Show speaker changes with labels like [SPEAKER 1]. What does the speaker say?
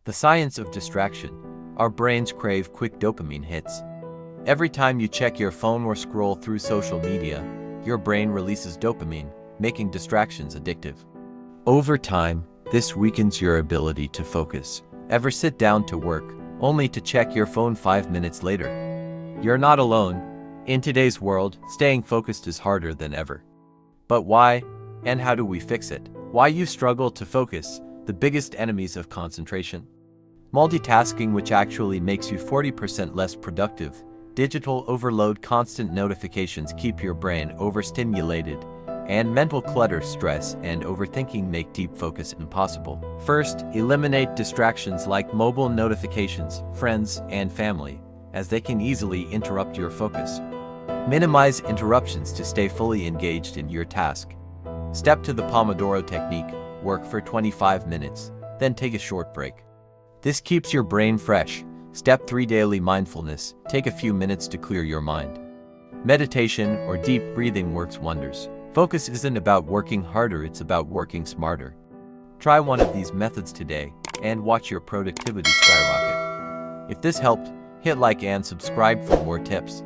[SPEAKER 1] The science of distraction. Our brains crave quick dopamine hits. Every time you check your phone or scroll through social media, your brain releases dopamine, making distractions addictive. Over time, this weakens your ability to focus. Ever sit down to work, only to check your phone 5 minutes later? You're not alone. In today's world, staying focused is harder than ever. But why, and how do we fix it? Why you struggle to focus, the biggest enemies of concentration. Multitasking, which actually makes you 40% less productive. Digital overload, constant notifications keep your brain overstimulated, and mental clutter, stress, and overthinking make deep focus impossible. First, eliminate distractions like mobile notifications, friends, and family, as they can easily interrupt your focus. Minimize interruptions to stay fully engaged in your task. Step to the Pomodoro technique, work for 25 minutes, then take a short break. This keeps your brain fresh. Step 3, daily mindfulness. Take a few minutes to clear your mind. Meditation or deep breathing works wonders. Focus isn't about working harder, it's about working smarter. Try one of these methods today and watch your productivity skyrocket. If this helped, hit like and subscribe for more tips.